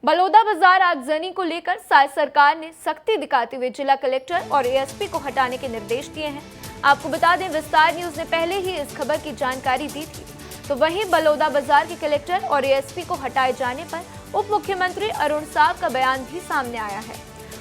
बलौदा बाजार आगजनी को लेकर सरकार ने सख्ती दिखाते हुए जिला कलेक्टर और एएसपी को हटाने के निर्देश दिए हैं। आपको बता दें, विस्तार न्यूज ने पहले ही इस खबर की जानकारी दी थी। तो वहीं बलौदा बाजार के कलेक्टर और एएसपी को हटाए जाने पर उप मुख्यमंत्री अरुण साव का बयान भी सामने आया है।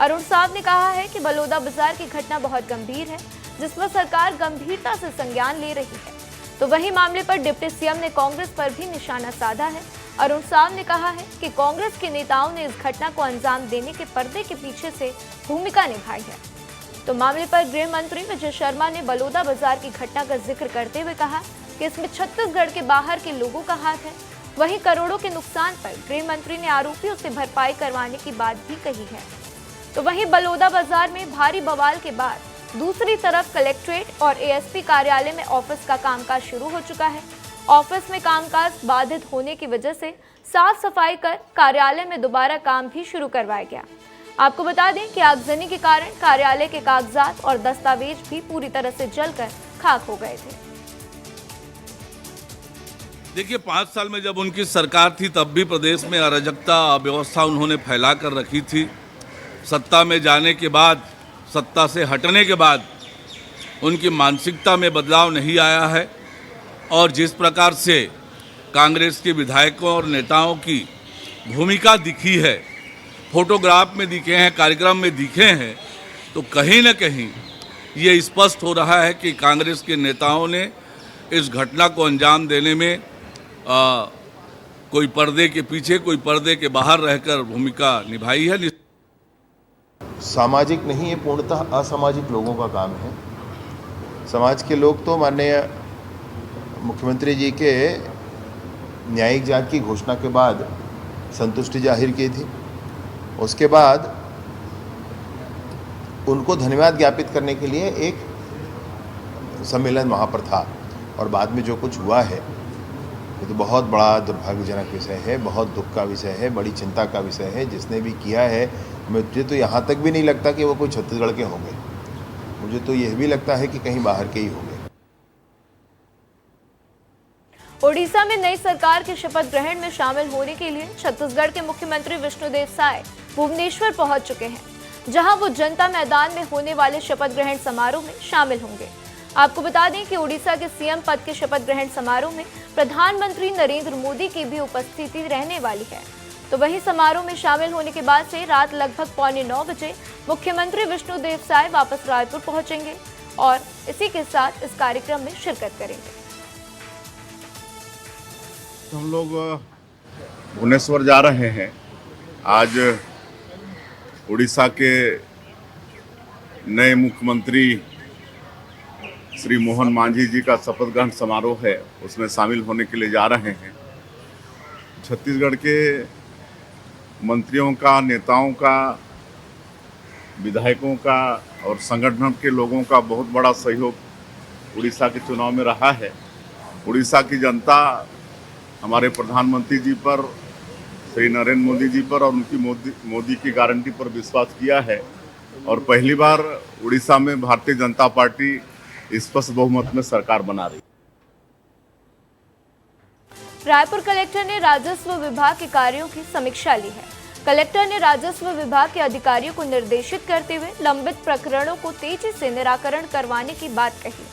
अरुण साव ने कहा है कि बलौदा बाजार की घटना बहुत गंभीर है, जिस पर सरकार गंभीरता से संज्ञान ले रही है। तो वहीं मामले पर डिप्टी सीएम ने कांग्रेस पर भी निशाना साधा है। अरुण साव ने कहा है कि कांग्रेस के नेताओं ने इस घटना को अंजाम देने के पर्दे के पीछे से भूमिका निभाई है। तो मामले पर गृह मंत्री विजय शर्मा ने बलौदा बाजार की घटना का जिक्र करते हुए कहा कि इसमें छत्तीसगढ़ के बाहर के लोगों का हाथ है। वहीं करोड़ों के नुकसान पर गृह मंत्री ने आरोपियों से भरपाई करवाने की बात भी कही है। तो वहीं बलौदा बाजार में भारी बवाल के बाद दूसरी तरफ कलेक्ट्रेट और एएसपी कार्यालय में ऑफिस का कामकाज शुरू हो चुका है। ऑफिस में कामकाज बाधित होने की वजह से साफ सफाई कर कार्यालय में दोबारा काम भी शुरू करवाया गया। आपको बता दें कि आगजनी के कारण कार्यालय के कागजात और दस्तावेज भी पूरी तरह से जलकर खाक हो गए थे। देखिए, 5 साल में जब उनकी सरकार थी तब भी प्रदेश में अराजकता अव्यवस्था उन्होंने फैला कर रखी थी। सत्ता में जाने के बाद, सत्ता से हटने के बाद उनकी मानसिकता में बदलाव नहीं आया है और जिस प्रकार से कांग्रेस के विधायकों और नेताओं की भूमिका दिखी है, फोटोग्राफ में दिखे हैं, कार्यक्रम में दिखे हैं, तो कहीं न कहीं ये स्पष्ट हो रहा है कि कांग्रेस के नेताओं ने इस घटना को अंजाम देने में कोई पर्दे के पीछे, कोई पर्दे के बाहर रहकर भूमिका निभाई है। सामाजिक नहीं, ये पूर्णतः असामाजिक लोगों का काम है। समाज के लोग तो माननीय मुख्यमंत्री जी के न्यायिक जांच की घोषणा के बाद संतुष्टि जाहिर की थी। उसके बाद उनको धन्यवाद ज्ञापित करने के लिए एक सम्मेलन वहाँ पर था और बाद में जो कुछ हुआ है ये तो बहुत बड़ा दुर्भाग्यजनक विषय है, बहुत दुख का विषय है, बड़ी चिंता का विषय है। जिसने भी किया है, मुझे तो यहाँ तक भी नहीं लगता कि वो कोई छत्तीसगढ़ के होंगे। मुझे तो यह भी लगता है कि कहीं बाहर के ही होंगे। ओडिशा में नई सरकार के शपथ ग्रहण में शामिल होने के लिए छत्तीसगढ़ के मुख्यमंत्री विष्णुदेव साय भुवनेश्वर पहुंच चुके हैं, जहां वो जनता मैदान में होने वाले शपथ ग्रहण समारोह में शामिल होंगे। आपको बता दें कि ओडिशा के सीएम पद के शपथ ग्रहण समारोह में प्रधानमंत्री नरेंद्र मोदी की भी उपस्थिति रहने वाली है। तो वहीं समारोह में शामिल होने के बाद से रात लगभग 8:45 बजे मुख्यमंत्री विष्णुदेव साय वापस रायपुर पहुंचेंगे और इसी के साथ इस कार्यक्रम में शिरकत करेंगे। हम लोग भुवनेश्वर जा रहे हैं। आज उड़ीसा के नए मुख्यमंत्री श्री मोहन मांझी जी का शपथ ग्रहण समारोह है, उसमें शामिल होने के लिए जा रहे हैं। छत्तीसगढ़ के मंत्रियों का, नेताओं का, विधायकों का और संगठन के लोगों का बहुत बड़ा सहयोग उड़ीसा के चुनाव में रहा है। उड़ीसा की जनता हमारे प्रधानमंत्री जी पर, श्री नरेंद्र मोदी जी पर और उनकी मोदी की गारंटी पर विश्वास किया है और पहली बार उड़ीसा में भारतीय जनता पार्टी स्पष्ट बहुमत में सरकार बना रही। रायपुर कलेक्टर ने राजस्व विभाग के कार्यों की समीक्षा ली है। कलेक्टर ने राजस्व विभाग के अधिकारियों को निर्देशित करते हुए लंबित प्रकरणों को तेजी से निराकरण करवाने की बात कही।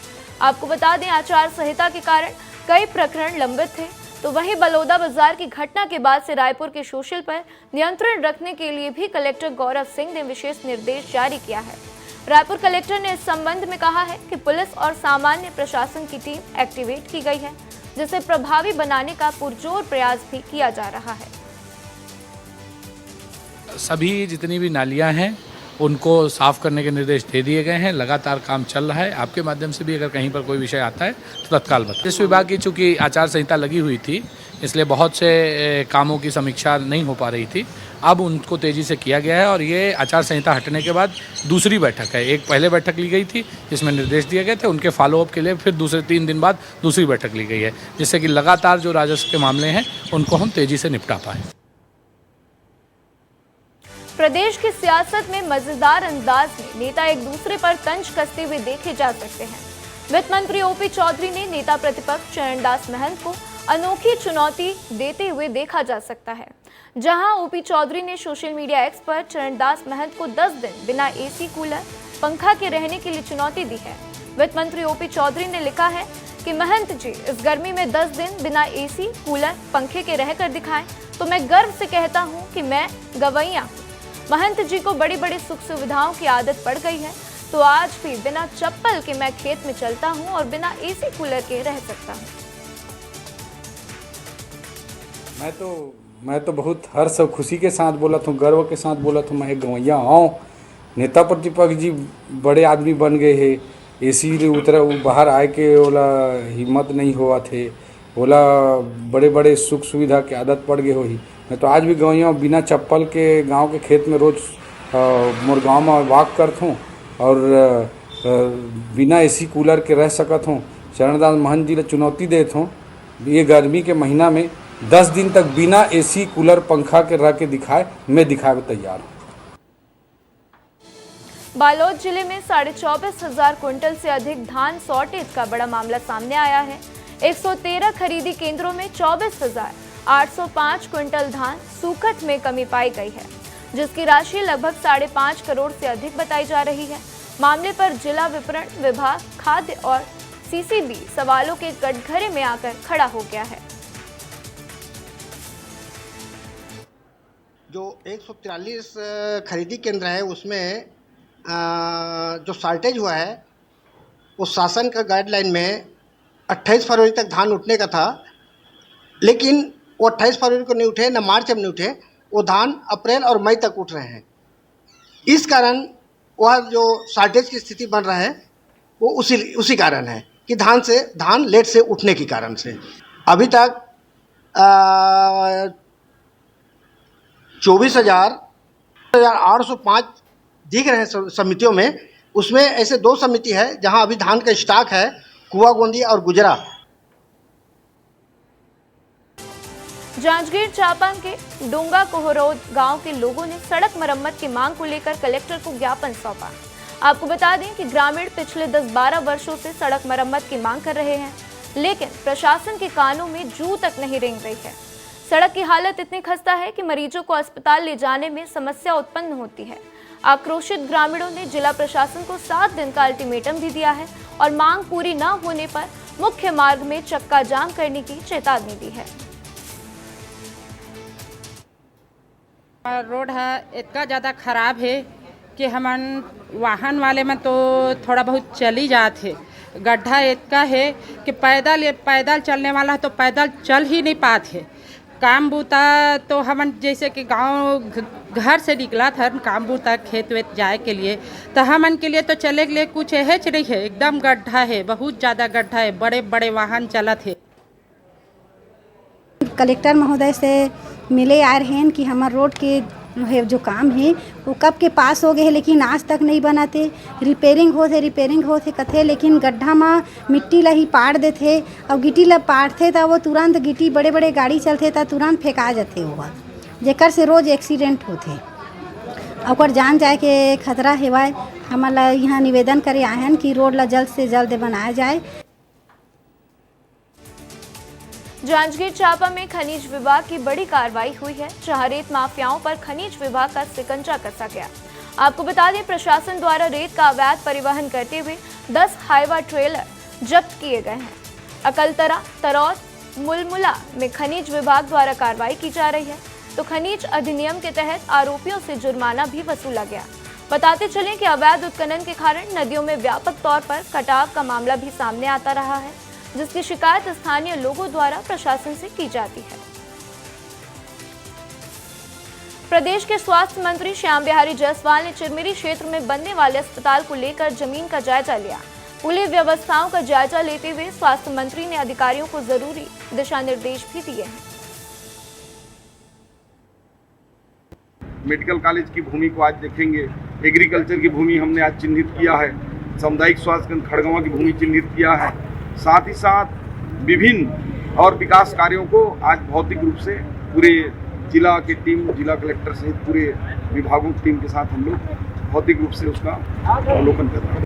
आपको बता दें, आचार संहिता के कारण कई प्रकरण लंबित थे। तो वहीं बलौदा बाजार की घटना के बाद से रायपुर के सोशल पर नियंत्रण रखने के लिए भी कलेक्टर गौरव सिंह ने विशेष निर्देश जारी किया है। रायपुर कलेक्टर ने इस संबंध में कहा है कि पुलिस और सामान्य प्रशासन की टीम एक्टिवेट की गई है, जिसे प्रभावी बनाने का पुरजोर प्रयास भी किया जा रहा है। सभी जितनी भी नालियां हैं उनको साफ करने के निर्देश दे दिए गए हैं। लगातार काम चल रहा है। आपके माध्यम से भी अगर कहीं पर कोई विषय आता है तो तत्काल बताएं। इस विभाग की चूंकि आचार संहिता लगी हुई थी, इसलिए बहुत से कामों की समीक्षा नहीं हो पा रही थी। अब उनको तेज़ी से किया गया है और ये आचार संहिता हटने के बाद दूसरी बैठक है। एक पहले बैठक ली गई थी जिसमें निर्देश दिए गए थे, उनके फॉलोअप के लिए फिर दूसरे 3 दिन बाद दूसरी बैठक ली गई है, जिससे कि लगातार जो राजस्व के मामले हैं उनको हम तेज़ी से निपटा पाएँ। प्रदेश की सियासत में मजेदार अंदाज में नेता एक दूसरे पर तंज कसते हुए देखे जा सकते हैं। वित्त मंत्री ओपी चौधरी ने नेता प्रतिपक्ष चरणदास महंत को अनोखी चुनौती देते हुए देखा जा सकता है। जहां ओपी चौधरी ने सोशल मीडिया एक्स पर चरणदास महंत को 10 दिन बिना एसी कूलर पंखा के रहने के लिए चुनौती दी है। वित्त मंत्री ओपी चौधरी ने लिखा है कि महंत जी इस गर्मी में 10 दिन बिना एसी कूलर पंखे के रहकर दिखाएं तो मैं गर्व से कहता हूं कि मैं गवैया हूं। महंत जी को बड़ी बड़ी सुख सुविधाओं की आदत पड़ गई है, तो आज भी बिना चप्पल के मैं खेत में चलता हूं और बिना एसी कूलर के रह सकता हूं। मैं तो बहुत हर्ष और खुशी के साथ बोला था, गर्व के साथ बोला था, मैं गवैया हूँ। नेता प्रतिपक्ष जी बड़े आदमी बन गए हैं, एसी उतरा बाहर आए के बोला हिम्मत नहीं हुआ थे, बोला बड़े बड़े सुख सुविधा की आदत पड़ गई हो ही। मैं तो आज भी गवैया हूँ, बिना चप्पल के गांव के खेत में रोज मोर गाँव में वॉक करता हूँ और बिना एसी कूलर के रह सकता हूँ। चरणदास महंत जी ने चुनौती देता हूँ, ये गर्मी के महीना में 10 दिन तक बिना एसी कूलर पंखा के रह के दिखाए, मैं दिखावे तैयार हूँ। बालोद जिले में 24,500 क्विंटल से अधिक धान शॉर्टेज का बड़ा मामला सामने आया है। 113 खरीदी केंद्रों में 24,805 क्विंटल धान सूखत में कमी पाई गई है, जिसकी राशि लगभग 5.5 करोड़ से अधिक बताई जा रही है। मामले पर जिला विपणन विभाग, खाद्य और सीसीबी सवालों के कटघरे में आकर खड़ा हो गया है। जो 143 खरीदी केंद्र है उसमें जो शॉर्टेज हुआ है वो शासन का गाइडलाइन में 28 फरवरी तक धान उठने का था, लेकिन वो 28 फरवरी को नहीं उठे, न मार्च में नहीं उठे, वो धान अप्रैल और मई तक उठ रहे हैं। इस कारण वह जो शॉर्टेज की स्थिति बन रहा है वो उसी कारण है कि धान लेट से उठने के कारण से। अभी तक 24,805 दिख रहे हैं समितियों में। उसमें ऐसे 2 समिति है जहां अभी धान का स्टॉक है, कुआ गोंदी और गुजरा। जांजगीर चांपा के डोंगा कोहरोद गांव के लोगों ने सड़क मरम्मत की मांग को लेकर कलेक्टर को ज्ञापन सौंपा। आपको बता दें कि ग्रामीण पिछले 10-12 वर्षों से सड़क मरम्मत की मांग कर रहे हैं, लेकिन प्रशासन के कानों में जू तक नहीं रेंग रही है। सड़क की हालत इतनी खस्ता है कि मरीजों को अस्पताल ले जाने में समस्या उत्पन्न होती है। आक्रोशित ग्रामीणों ने जिला प्रशासन को 7 दिन का अल्टीमेटम भी दिया है और मांग पूरी न होने पर मुख्य मार्ग में चक्का जाम करने की चेतावनी दी है। रोड है इतना ज़्यादा खराब है कि हमन वाहन वाले में तो थोड़ा बहुत चली जाते, गड्ढा इतना है कि पैदल चलने वाला तो पैदल चल ही नहीं पाते। काम बूता तो हमन जैसे कि गांव घर से निकला था काम बूता खेत वेत जाए के लिए, तो हमन के लिए तो चले के लिए कुछ है नहीं है, एकदम गड्ढा है, बहुत ज़्यादा गड्ढा है, बड़े बड़े वाहन चलत है। कलेक्टर महोदय से मिले आ रहे हैं कि हमारे रोड के जो काम है वो कब के पास हो गए हैं, लेकिन आज तक नहीं बनाते। रिपेयरिंग होते कथे, लेकिन गड्ढा में मिट्टी ला ही पाड़ देते और गिट्टी ला पाड़ते तो वो तुरंत गिट्टी बड़े बड़े गाड़ी चलते तो तुरंत फेंका जाते, वो जेकर से रोज एक्सीडेंट होते और जान जाए के खतरा हेवाए। हमारा यहाँ निवेदन करे आए हैं कि रोड ला जल्द से जल्द बनाया जाए। जांजगीर चांपा में खनिज विभाग की बड़ी कार्रवाई हुई है, जहां रेत माफियाओं पर खनिज विभाग का शिकंजा कसा गया। आपको बता दें, प्रशासन द्वारा रेत का अवैध परिवहन करते हुए 10 हाईवा ट्रेलर जब्त किए गए हैं। अकलतरा, तरौद, मुलमुला में खनिज विभाग द्वारा कार्रवाई की जा रही है, तो खनिज अधिनियम के तहत आरोपियों से जुर्माना भी वसूला गया। बताते चलें कि अवैध उत्खनन के कारण नदियों में व्यापक तौर पर कटाव का मामला भी सामने आता रहा है, जिसकी शिकायत स्थानीय लोगों द्वारा प्रशासन से की जाती है। प्रदेश के स्वास्थ्य मंत्री श्याम बिहारी जायसवाल ने चिरमिरी क्षेत्र में बनने वाले अस्पताल को लेकर जमीन का जायजा लिया। पुली व्यवस्थाओं का जायजा लेते हुए स्वास्थ्य मंत्री ने अधिकारियों को जरूरी दिशा निर्देश भी दिए हैं। मेडिकल कॉलेज की भूमि को आज देखेंगे, एग्रीकल्चर की भूमि हमने आज चिन्हित किया है, सामुदायिक स्वास्थ्य केंद्र खड़गवां की भूमि चिन्हित किया है। साथ ही साथ विभिन्न और विकास कार्यों को आज भौतिक रूप से पूरे जिला की टीम, जिला कलेक्टर सहित पूरे विभागों की टीम के साथ हम लोग भौतिक रूप से उसका अवलोकन कर रहे हैं।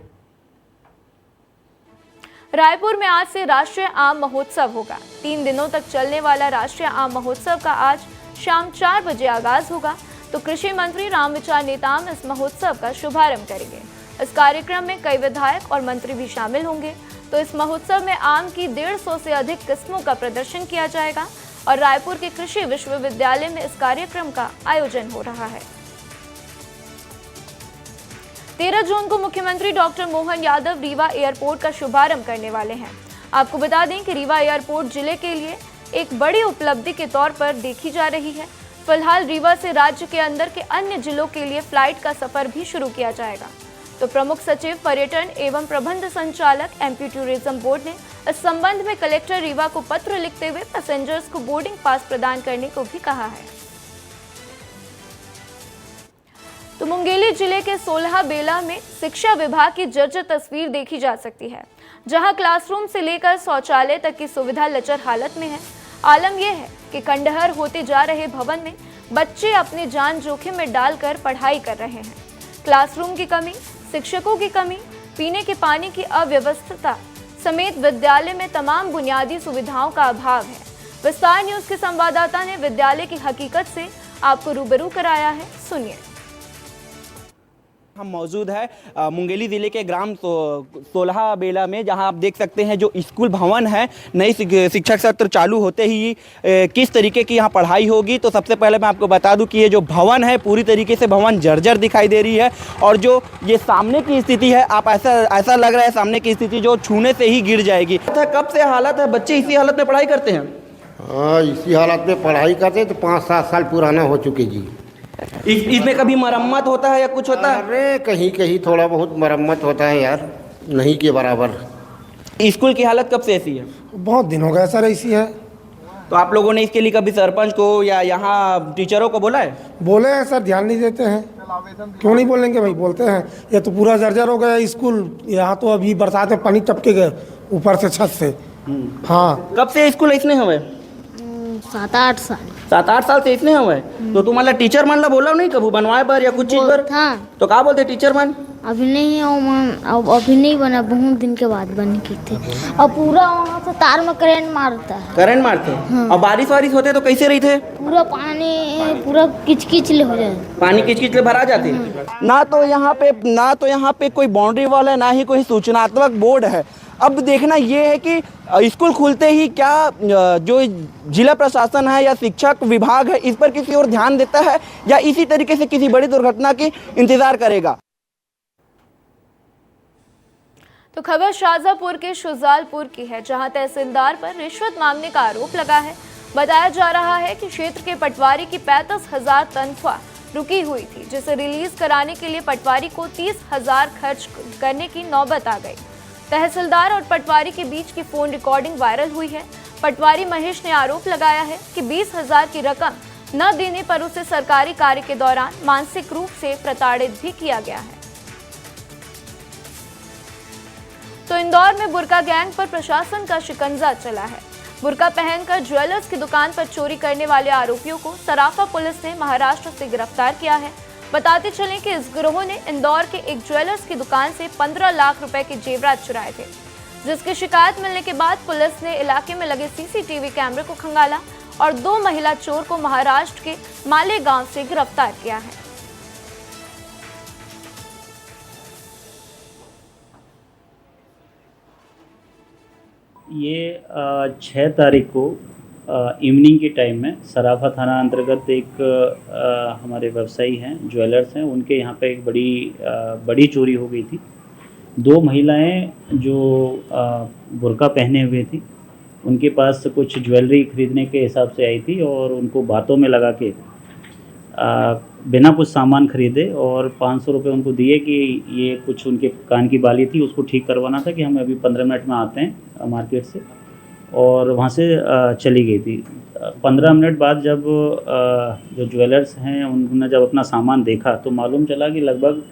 रायपुर में आज से राष्ट्रीय आम महोत्सव होगा। 3 दिनों तक चलने वाला राष्ट्रीय आम महोत्सव का आज शाम 4 बजे आगाज होगा तो कृषि मंत्री रामविचार नेताम इस महोत्सव का शुभारंभ करेंगे। इस कार्यक्रम में कई विधायक और मंत्री भी शामिल होंगे। तो इस महोत्सव में आम की 150 से अधिक किस्मों का प्रदर्शन किया जाएगा और रायपुर के कृषि विश्वविद्यालय में इस कार्यक्रम का आयोजन हो रहा है। 13 जून को मुख्यमंत्री डॉक्टर मोहन यादव रीवा एयरपोर्ट का शुभारंभ करने वाले हैं। आपको बता दें कि रीवा एयरपोर्ट जिले के लिए एक बड़ी उपलब्धि के तौर पर देखी जा रही है। फिलहाल रीवा से राज्य के अंदर के अन्य जिलों के लिए फ्लाइट का सफर भी शुरू किया जाएगा। तो प्रमुख सचिव पर्यटन एवं प्रबंध संचालक एमपी टूरिज्म बोर्ड ने इस संबंध में कलेक्टर रीवा को पत्र लिखते हुए पैसेंजर्स को बोर्डिंग पास प्रदान करने को भी कहा है। तो मुंगेली जिले के 16 बेला में शिक्षा विभाग की जर्जर तस्वीर देखी जा सकती है, जहां क्लासरूम से लेकर शौचालय तक की सुविधा लचर हालत में है। आलम यह है कि खंडहर होते जा रहे भवन में बच्चे अपनी जान जोखिम में डालकर पढ़ाई कर रहे हैं। क्लासरूम की कमी, शिक्षकों की कमी, पीने के पानी की अव्यवस्था समेत विद्यालय में तमाम बुनियादी सुविधाओं का अभाव है। विस्तार न्यूज के संवाददाता ने विद्यालय की हकीकत से आपको रूबरू कराया है, सुनिए। हम मौजूद है मुंगेली ज़िले के ग्राम 16 बेला में, जहां आप देख सकते हैं जो स्कूल भवन है, नई शिक्षक सत्र चालू होते ही किस तरीके की यहां पढ़ाई होगी। तो सबसे पहले मैं आपको बता दूं कि ये जो भवन है पूरी तरीके से भवन जर्जर दिखाई दे रही है और जो ये सामने की स्थिति है, आप ऐसा लग रहा है सामने की स्थिति जो छूने से ही गिर जाएगी। कब से हालत है, बच्चे इसी हालत में पढ़ाई करते हैं? हाँ, इसी हालत में पढ़ाई करते हैं। तो 5-7 साल पुराना हो चुके जी। इसमें कभी मरम्मत होता है या कुछ होता है? अरे कहीं कहीं थोड़ा बहुत मरम्मत होता है यार, नहीं के बराबर। स्कूल की हालत कब से ऐसी है? बहुत दिन हो गया सर ऐसी है। तो आप लोगों ने इसके लिए कभी सरपंच को या यहाँ टीचरों को बोला है? बोले हैं सर, ध्यान नहीं देते हैं। क्यों नहीं बोलेंगे भाई, बोलते हैं। ये तो पूरा जर्जर हो गया स्कूल। यहाँ तो अभी बरसात में पानी टपके गए ऊपर से छत से। हाँ। कब से स्कूल इसने हुए? 7-8 साल। 7-8 साल से इसने हुए। तो तुम मतलब टीचर मान ला बोला नहीं कभी बनवाए पर या कुछ चीज पर? हाँ। तो क्या बोलते टीचर मान? अभी नहीं है मन, अब अभी नहीं बना, बहुत दिन के बाद बन की थे। और पूरा वहाँ से तार में करंट मारता है। करंट मारते हैं? हाँ। और बारिश वारिश होते तो कैसे रही थे? पूरा पानी पूरा किचकिचले हो जाए, पानी किचकिचले भरा जाते। ना तो यहाँ पे कोई बाउंड्री वॉल है, ना ही कोई सूचनात्मक बोर्ड है। अब देखना ये है कि स्कूल खुलते ही क्या जो जिला प्रशासन है या शिक्षक विभाग है इस पर किसी और ध्यान देता है या इसी तरीके से किसी बड़ी दुर्घटना की इंतजार करेगा। तो खबर शाहजहांपुर के शुजालपुर की है, जहां तहसीलदार पर रिश्वत मांगने का आरोप लगा है। बताया जा रहा है कि क्षेत्र के पटवारी की 35,000 तनख्वाह रुकी हुई थी, जिसे रिलीज कराने के लिए पटवारी को 30,000 खर्च करने की नौबत आ गई। तहसीलदार और पटवारी के बीच की फोन रिकॉर्डिंग वायरल हुई है। पटवारी महेश ने आरोप लगाया है कि 20,000 की रकम न देने पर उसे सरकारी कार्य के दौरान मानसिक रूप से प्रताड़ित भी किया गया है। तो इंदौर में बुर्का गैंग पर प्रशासन का शिकंजा चला है। बुर्का पहनकर ज्वेलर्स की दुकान पर चोरी करने वाले आरोपियों को सराफा पुलिस ने महाराष्ट्र से गिरफ्तार किया है। बताते चलें कि इस गिरोह ने इंदौर के एक ज्वेलर्स की दुकान से 15 लाख रुपए के जेवरात चुराए थे, जिसकी शिकायत मिलने के बाद पुलिस ने इलाके में लगे सीसीटीवी कैमरे को खंगाला और 2 महिला चोर को महाराष्ट्र के मालेगांव से गिरफ्तार किया है। ये 6 तारीख को इवनिंग के टाइम में सराफा थाना अंतर्गत एक हमारे व्यवसायी हैं, ज्वेलर्स हैं, उनके यहाँ पे एक बड़ी चोरी हो गई थी। 2 महिलाएं जो बुर्का पहने हुए थी, उनके पास कुछ ज्वेलरी खरीदने के हिसाब से आई थी और उनको बातों में लगा के बिना कुछ सामान खरीदे और 500 रुपये उनको दिए कि ये कुछ उनके कान की बाली थी, उसको ठीक करवाना था कि हम अभी 15 मिनट में आते हैं मार्केट से, और वहाँ से चली गई थी। 15 मिनट बाद जब जो ज्वेलर्स हैं उन्होंने जब अपना सामान देखा तो मालूम चला कि लगभग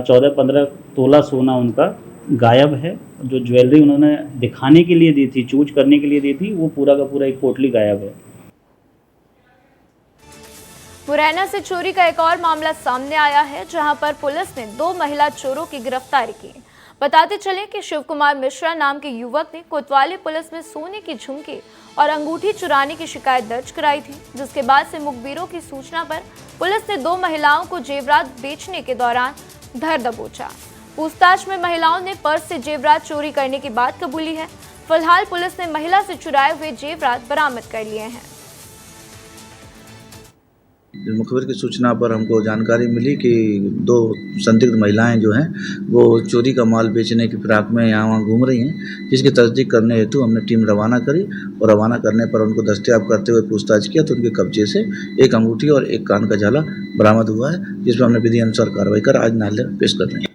14-15 तोला सोना उनका गायब है। जो ज्वेलरी उन्होंने दिखाने के लिए दी थी, चूज करने के लिए दी थी, वो पूरा का पूरा एक पोटली गायब है। मुरैना से चोरी का एक और मामला सामने आया है, जहां पर पुलिस ने 2 महिला चोरों की गिरफ्तारी की। बताते चले कि शिव कुमार मिश्रा नाम के युवक ने कोतवाली पुलिस में सोने की झुमकी और अंगूठी चुराने की शिकायत दर्ज कराई थी, जिसके बाद से मुखबिरों की सूचना पर पुलिस ने 2 महिलाओं को जेवरात बेचने के दौरान धर दबोचा। पूछताछ में महिलाओं ने पर्स से जेवरात चोरी करने की बात कबूली है। फिलहाल पुलिस ने महिला से चुराए हुए जेवरात बरामद कर लिए हैं। मुखबिर की सूचना पर हमको जानकारी मिली कि 2 संदिग्ध महिलाएं जो हैं वो चोरी का माल बेचने की फिराक में यहाँ वहाँ घूम रही हैं, जिसकी तस्दीक करने हेतु हमने टीम रवाना करी और रवाना करने पर उनको दस्तयाब करते हुए पूछताछ किया तो उनके कब्जे से एक अंगूठी और एक कान का झाला बरामद हुआ है, जिसमें हमने विधि अनुसार कार्रवाई कर आज न्यायालय पेश कर रहे हैं।